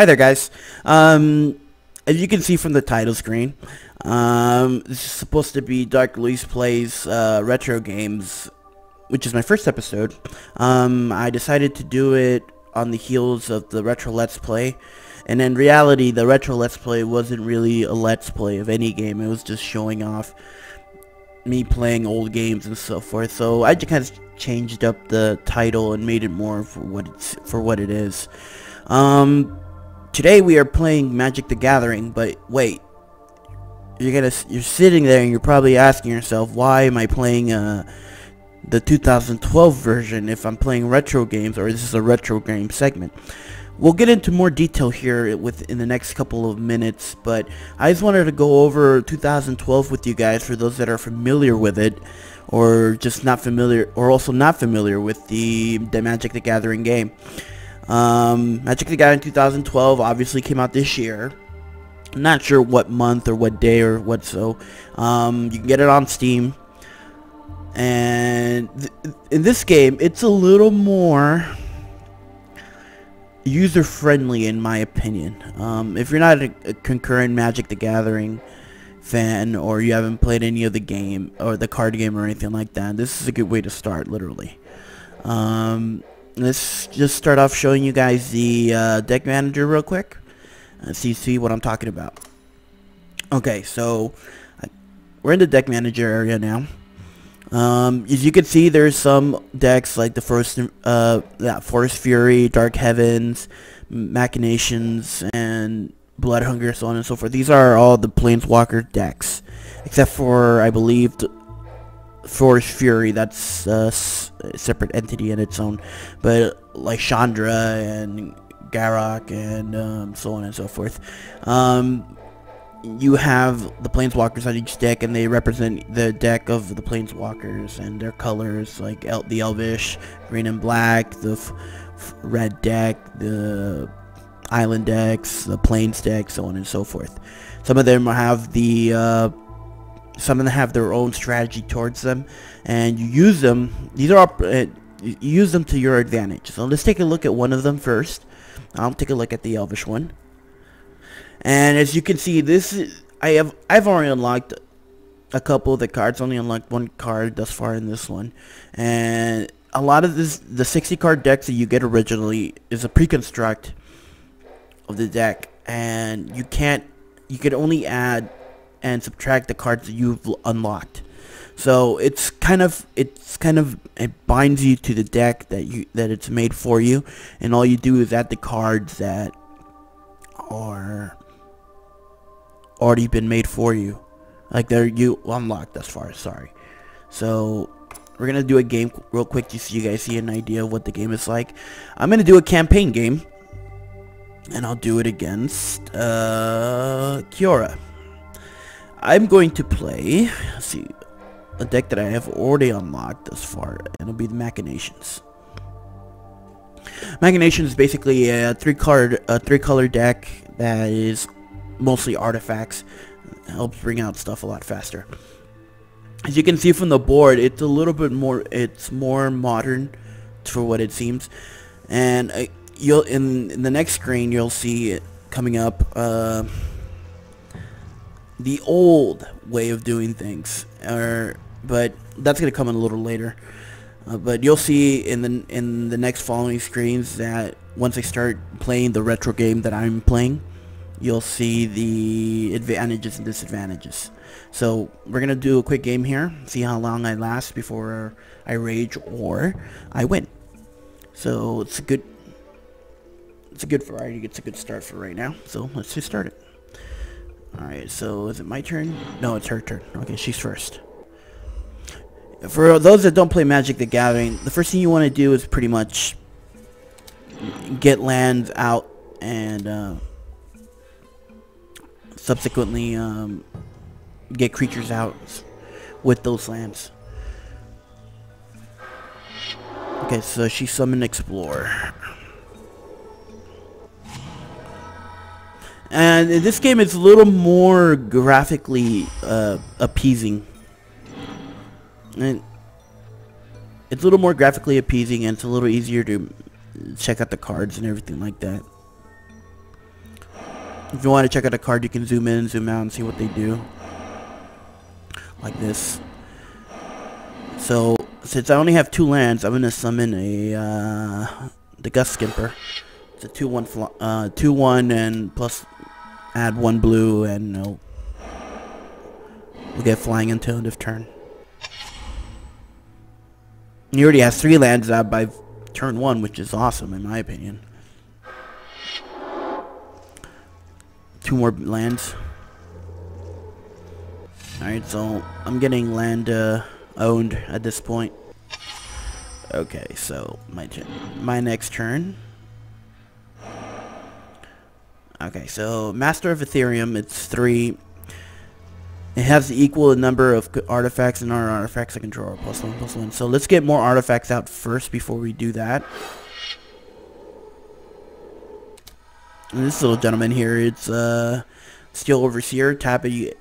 Hi there, guys. As you can see from the title screen, this is supposed to be Darkluis Plays Retro Games, which is my first episode. I decided to do it on the heels of the Retro Let's Play, and in reality, the Retro Let's Play wasn't really a Let's Play of any game. It was just showing off me playing old games and so forth. So I just kind of changed up the title and made it more for what it is. Today we are playing Magic the Gathering, but wait, you're sitting there and you're probably asking yourself, why am I playing the 2012 version if I'm playing retro games, or this is a retro game segment? We'll get into more detail here in the next couple of minutes, but I just wanted to go over 2012 with you guys for those that are familiar with it, or just not familiar, or also not familiar with the Magic the Gathering game. Magic the Gathering 2012 obviously came out this year. I'm not sure what month or what day or what so. You can get it on Steam. And in this game, it's a little more user-friendly in my opinion. If you're not a concurrent Magic the Gathering fan, or you haven't played any of the game or the card game or anything like that, this is a good way to start, literally. Let's just start off showing you guys the deck manager real quick, and see what I'm talking about. Okay, so we're in the deck manager area now. As you can see, there's some decks like the Forest Fury, Dark Heavens, Machinations, and Blood Hunger, so on and so forth. These are all the Planeswalker decks, except for, I believe, Forest Fury. That's a separate entity in its own, but like Chandra and Garrock and so on and so forth. You have the Planeswalkers on each deck, and they represent the deck of the Planeswalkers and their colors, like the Elvish, green and black, the red deck, the Island decks, the Plains deck, so on and so forth. Some of them have some of them have their own strategy towards them, and you use them. These are you use them to your advantage. So let's take a look at one of them first. I'll take a look at the Elvish one. And as you can see, I've already unlocked a couple of the cards. Only unlocked one card thus far in this one, and a lot of the 60 card decks that you get originally is a pre-construct of the deck, and you can only add and subtract the cards that you've unlocked. So it binds you to the deck that it's made for you, and all you do is add the cards that are already been made for you, like you unlocked thus far. Sorry. So we're gonna do a game real quick just so you guys see an idea of what the game is like. I'm gonna do a campaign game, and I'll do it against Kiora. I'm going to play, let's see, a deck that I have already unlocked thus far, and it'll be the Machinations. Machinations is basically a three-color deck that is mostly artifacts. It helps bring out stuff a lot faster. As you can see from the board, it's a little bit more, it's more modern for what it seems. And you'll in the next screen you'll see it coming up, the old way of doing things, but that's gonna come in a little later. But you'll see in the next following screens that once I start playing the retro game that I'm playing, you'll see the advantages and disadvantages. So we're gonna do a quick game here, see how long I last before I rage or I win. So it's a good variety. It's a good start for right now. So let's just start it. Alright, so is it my turn? No, it's her turn. Okay, she's first. For those that don't play Magic the Gathering, the first thing you want to do is pretty much get lands out and subsequently get creatures out with those lands. Okay, so she summoned Explorer. And this game is a little more graphically appeasing. And it's a little more graphically appeasing, and it's a little easier to check out the cards and everything like that. If you want to check out a card, you can zoom in, zoom out, and see what they do. Like this. So, since I only have 2 lands, I'm gonna summon the Gust Skimper. It's a 2/1 and plus add 1 blue, and we'll get flying until end of turn. He already has 3 lands out by turn 1, which is awesome in my opinion. 2 more lands. Alright, so I'm getting land owned at this point. Okay, so my next turn. Okay, so Master of Ethereum, it's 3. It has the equal number of artifacts and our artifacts I control, +1/+1. So let's get more artifacts out first before we do that. And this little gentleman here, it's Steel Overseer. Tap it,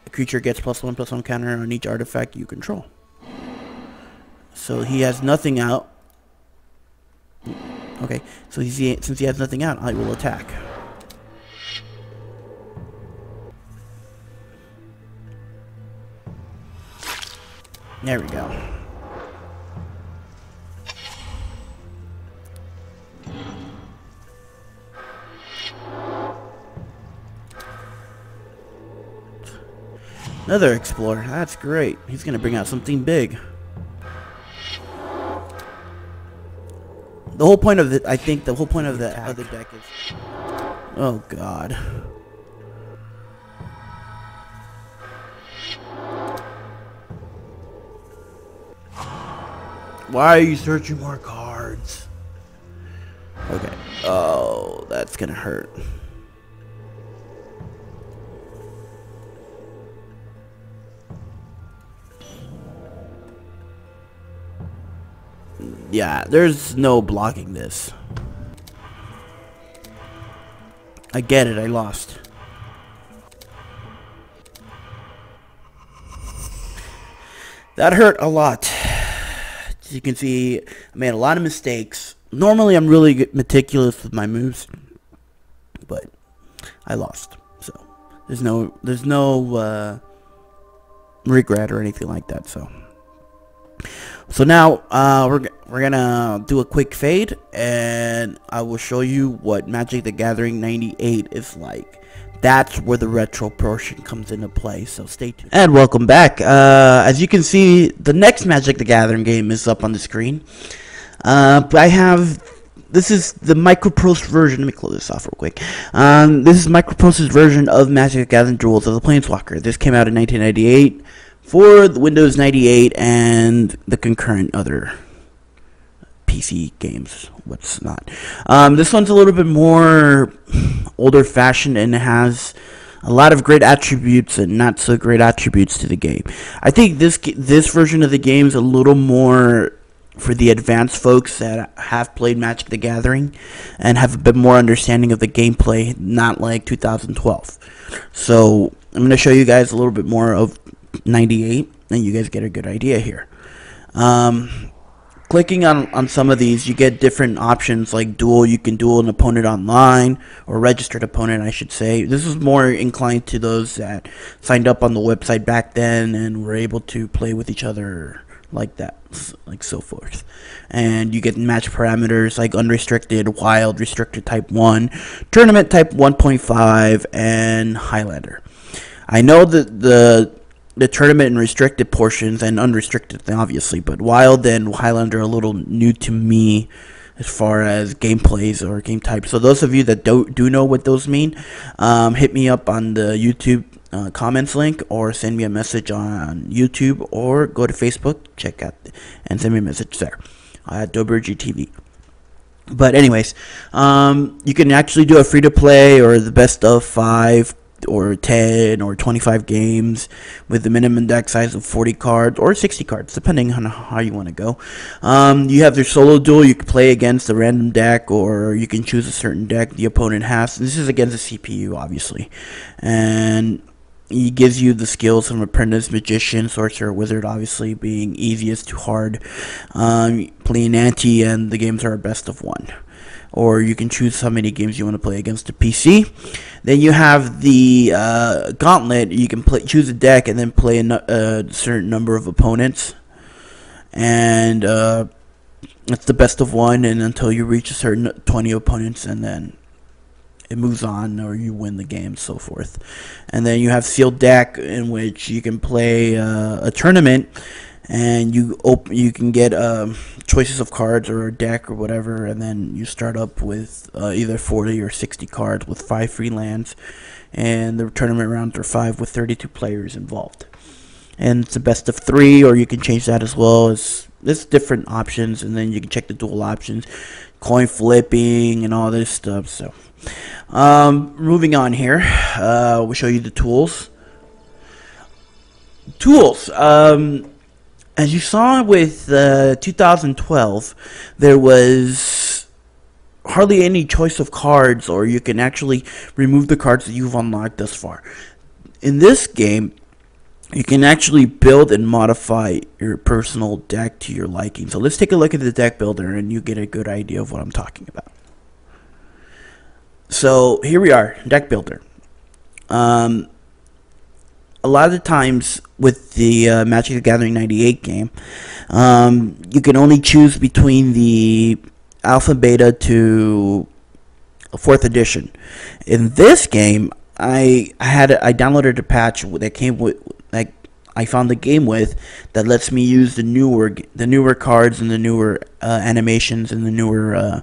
a creature gets +1/+1 counter on each artifact you control. So he has nothing out. Okay, so since he has nothing out, I will attack. There we go. Another Explorer. That's great. He's going to bring out something big. The whole point of it, I think the whole point of the other deck is... Oh, God. Why are you searching more cards? Okay. Oh, that's going to hurt. Yeah, there's no blocking this. I get it, I lost. That hurt a lot. As you can see, I made a lot of mistakes. Normally, I'm really meticulous with my moves, but I lost. So there's no regret or anything like that. So now we're gonna do a quick fade, and I will show you what Magic the Gathering 98 is like. That's where the retro portion comes into play, so stay tuned. And welcome back. As you can see, the next Magic the Gathering game is up on the screen. This is the Microprose version. Let me close this off real quick. This is Microprose's version of Magic the Gathering Duels of the Planeswalker. This came out in 1998 for the Windows 98 and the concurrent other PC games, what's not. This one's a little bit more older fashioned, and it has a lot of great attributes and not so great attributes to the game. I think this version of the game is a little more for the advanced folks that have played Magic the Gathering and have a bit more understanding of the gameplay, not like 2012. So I'm going to show you guys a little bit more of 98, and you guys get a good idea here. Clicking on some of these, you get different options like duel. You can duel an opponent online, or registered opponent, I should say. This is more inclined to those that signed up on the website back then and were able to play with each other like that, like so forth. And you get match parameters like unrestricted, wild, restricted type 1, tournament type 1.5, and Highlander. I know that the tournament and restricted portions, and unrestricted obviously, but Wild and Highlander are a little new to me as far as gameplays or game types. So those of you that do know what those mean, hit me up on the YouTube comments link, or send me a message on YouTube, or go to Facebook, check out and send me a message there at DobroGTV. But anyways, you can actually do a free-to-play or the best of 5 or 10 or 25 games with the minimum deck size of 40 cards or 60 cards, depending on how you want to go. You have your solo duel. You can play against a random deck, or you can choose a certain deck the opponent has. This is against the CPU, obviously, and he gives you the skills from Apprentice, Magician, Sorcerer, Wizard, obviously being easiest to hard, playing Ante, and the games are a best of 1. or you can choose how many games you want to play against a PC. Then you have the Gauntlet. You can choose a deck and then play a certain number of opponents, and it's the best of one, and until you reach a certain 20 opponents, and then it moves on, or you win the game, so forth. And then you have Sealed Deck, in which you can play a tournament, and you can get choices of cards or a deck or whatever, and then you start up with either 40 or 60 cards with 5 free lands, and the tournament rounds are 5 with 32 players involved. And it's a best of 3, or you can change that as well. There's different options, and then you can check the dual options, coin flipping, and all this stuff. So moving on here, we'll show you the tools. As you saw with 2012, there was hardly any choice of cards, or you can actually remove the cards that you've unlocked thus far. In this game, you can actually build and modify your personal deck to your liking. So let's take a look at the deck builder, and you get a good idea of what I'm talking about. So here we are, deck builder. A lot of the times with the Magic the Gathering 98 game, you can only choose between the Alpha, Beta to 4th edition. In this game, I downloaded a patch that came with, like, I found the game with, that lets me use the newer cards and the newer animations and the newer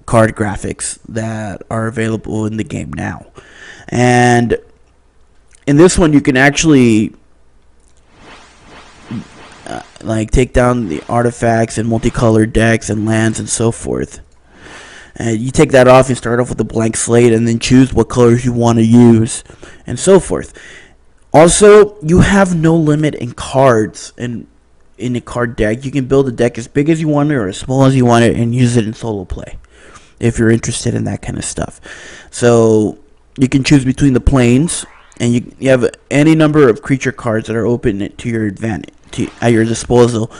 card graphics that are available in the game now. And in this one, you can actually like take down the artifacts and multicolored decks and lands and so forth. And you take that off and start off with a blank slate, and then choose what colors you want to use and so forth. Also, you have no limit in cards in a card deck. You can build a deck as big as you want it or as small as you want it, and use it in solo play if you're interested in that kind of stuff. So you can choose between the planes, and you have any number of creature cards that are open to your advantage, at your disposal.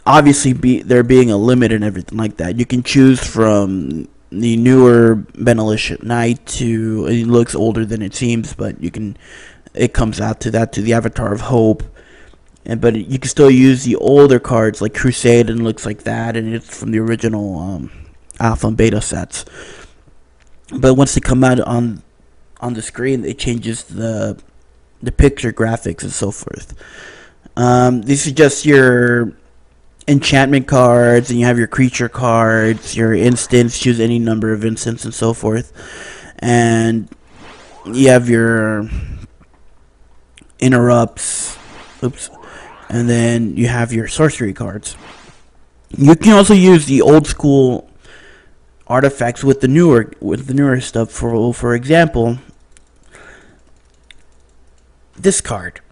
Obviously, there being a limit and everything like that. You can choose from the newer Benelish Knight to, it looks older than it seems, but it comes out to the Avatar of Hope. But you can still use the older cards like Crusade and looks like that, and it's from the original Alpha and Beta sets. But once they come out on the screen, it changes the picture graphics and so forth. These are just your enchantment cards, and you have your creature cards, your instants, choose any number of instants and so forth. And you have your interrupts, and then you have your sorcery cards. You can also use the old school artifacts with the newer stuff. For example, this card.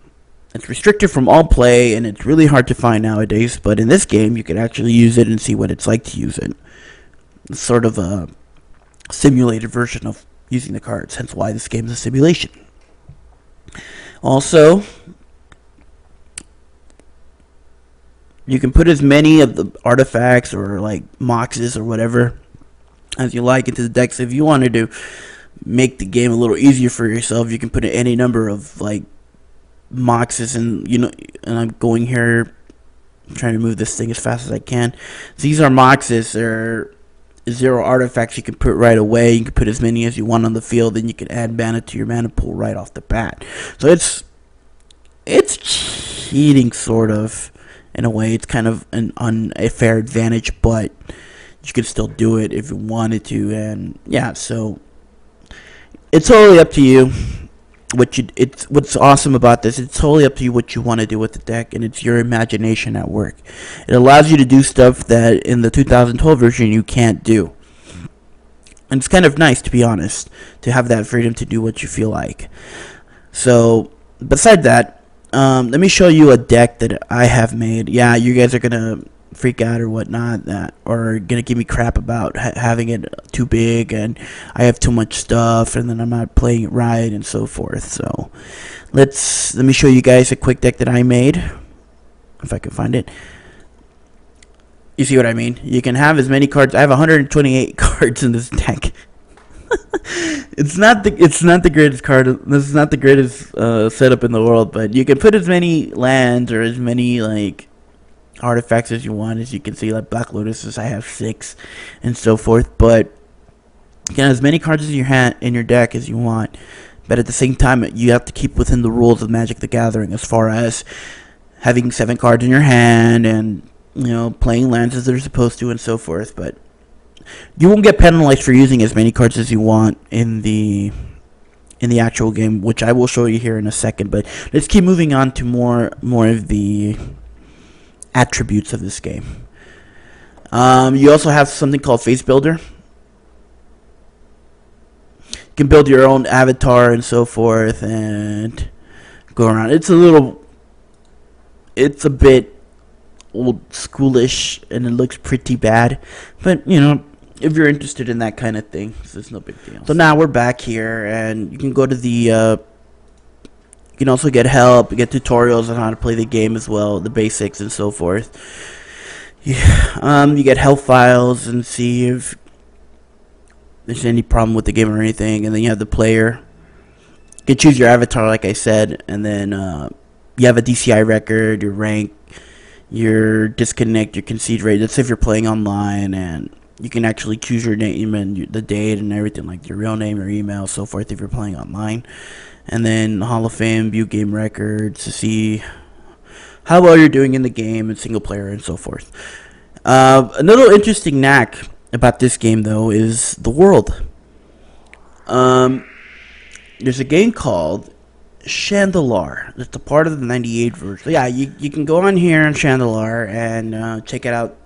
It's restricted from all play, and it's really hard to find nowadays, but in this game you can actually use it and see what it's like to use it. It's sort of a simulated version of using the cards, hence why this game is a simulation. Also, you can put as many of the artifacts or like moxes or whatever as you like into the decks. If you wanted to make the game a little easier for yourself, you can put any number of like moxes, and and I'm going here, I'm trying to move this thing as fast as I can. These are moxes. They're 0 artifacts you can put right away. You can put as many as you want on the field, and you can add mana to your mana pool right off the bat. So it's cheating, sort of, in a way. It's kind of an unfair advantage, but you can still do it if you wanted to. And yeah, so it's totally up to you. What's awesome about this, it's totally up to you what you want to do with the deck, and it's your imagination at work. It allows you to do stuff that in the 2012 version you can't do. And it's kind of nice, to be honest, to have that freedom to do what you feel like. So, beside that, let me show you a deck that I have made. Yeah, you guys are going to freak out or whatnot, or gonna give me crap about having it too big and I have too much stuff and then I'm not playing it right and so forth. So let me show you guys a quick deck that I made, if I can find it. You see what I mean? You can have as many cards. I have 128 cards in this deck. It's not the greatest card. This is not the greatest setup in the world, but you can put as many lands or as many like artifacts as you want. As you can see, like Black Lotuses, I have 6, and so forth. But you can have as many cards in your deck as you want. But at the same time, you have to keep within the rules of Magic the Gathering, as far as having 7 cards in your hand and playing lands as they're supposed to, and so forth. But you won't get penalized for using as many cards as you want in the actual game, which I will show you here in a second. But let's keep moving on to more of the attributes of this game. You also have something called Face Builder. You can build your own avatar and so forth and go around. It's a bit old schoolish and it looks pretty bad, but if you're interested in that kind of thing, so it's no big deal. So now we're back here, and you can go to the you can also get help, get tutorials on how to play the game as well, the basics and so forth. You get health files and see if there's any problem with the game or anything, and then you have the player. You can choose your avatar, like I said, and then you have a DCI record, your rank, your disconnect, your concede rate. That's if you're playing online, and you can actually choose your name and the date and everything, like your real name, your email, so forth, if you're playing online. And then Hall of Fame, view game records to see how well you're doing in the game and single player and so forth. Another interesting knack about this game, though, is the world. There's a game called Chandelar. It's a part of the 98 version. So yeah, you can go on here on Chandelar and check it out,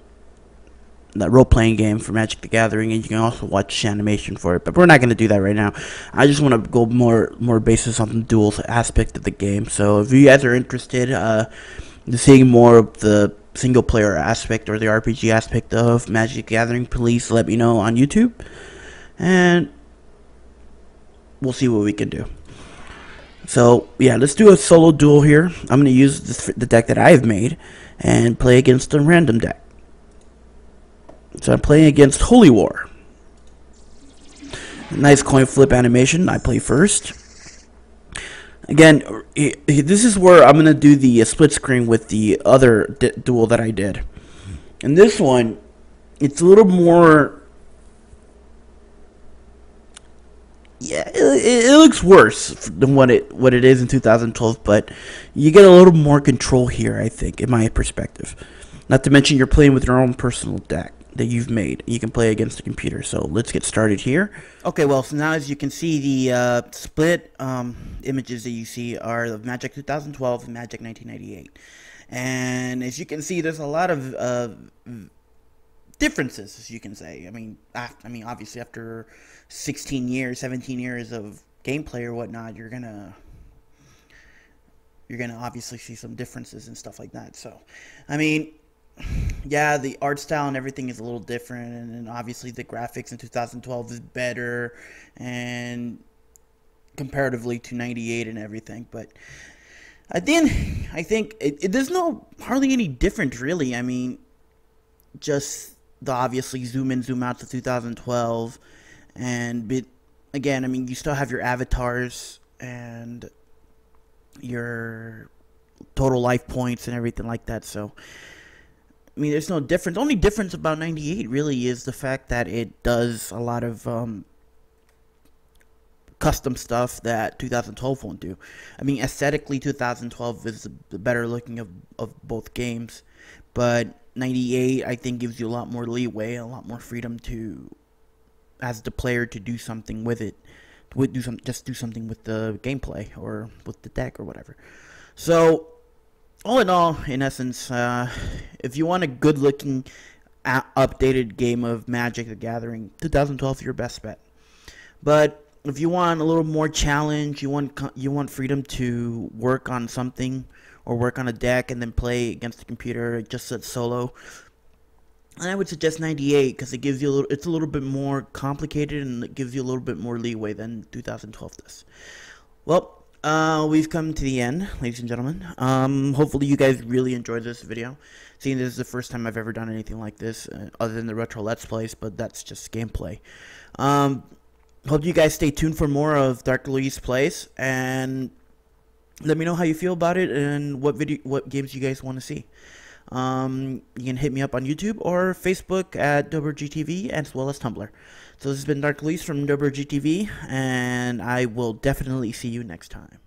that role-playing game for Magic the Gathering, and you can also watch animation for it, but we're not going to do that right now. I just want to go more basis on the dual aspect of the game. So if you guys are interested in seeing more of the single-player aspect or the RPG aspect of Magic the Gathering, please let me know on YouTube, and we'll see what we can do. So yeah, let's do a solo duel here. I'm going to use the deck that I have made and play against a random deck. So I'm playing against Holy War. Nice coin flip animation. I play first. Again, this is where I'm going to do the split screen with the other duel that I did. And this one, it's a little more... Yeah, it looks worse than what it is in 2012, but you get a little more control here, I think, in my perspective. Not to mention you're playing with your own personal deck that you've made. You can play against the computer. So let's get started here. Okay, well, so now as you can see, the split images that you see are of Magic 2012 and Magic 1998. And as you can see, there's a lot of differences, as you can say. I mean, obviously after 16 years, 17 years of gameplay or whatnot, you're gonna obviously see some differences and stuff like that. So, I mean, yeah, the art style and everything is a little different, and obviously the graphics in 2012 is better and comparatively to 98 and everything. But I think there's hardly any difference really. I mean, just the obviously zoom in, zoom out to 2012, but again, I mean, you still have your avatars and your total life points and everything like that. So I mean, there's no difference. The only difference about 98 really is the fact that it does a lot of custom stuff that 2012 won't do. I mean, aesthetically, 2012 is the better looking of both games, but 98, I think, gives you a lot more leeway, a lot more freedom to, as the player, to do something with it, just do something with the gameplay or with the deck or whatever. So, all in all, in essence, if you want a good-looking, updated game of Magic the Gathering, 2012 is your best bet. But if you want a little more challenge, you want freedom to work on something or work on a deck and then play against the computer just at solo, I would suggest 98 because it gives you it's a little bit more complicated and it gives you a little bit more leeway than 2012 does. Well, We've come to the end, ladies and gentlemen. Hopefully you guys really enjoyed this video. Seeing this is the first time I've ever done anything like this, other than the retro Let's Plays, but that's just gameplay. Hope you guys stay tuned for more of Darkluis plays, and let me know how you feel about it and what games you guys want to see. You can hit me up on YouTube or Facebook at DobroGTV, as well as Tumblr. So this has been Darkluis from DobroGTV, and I will definitely see you next time.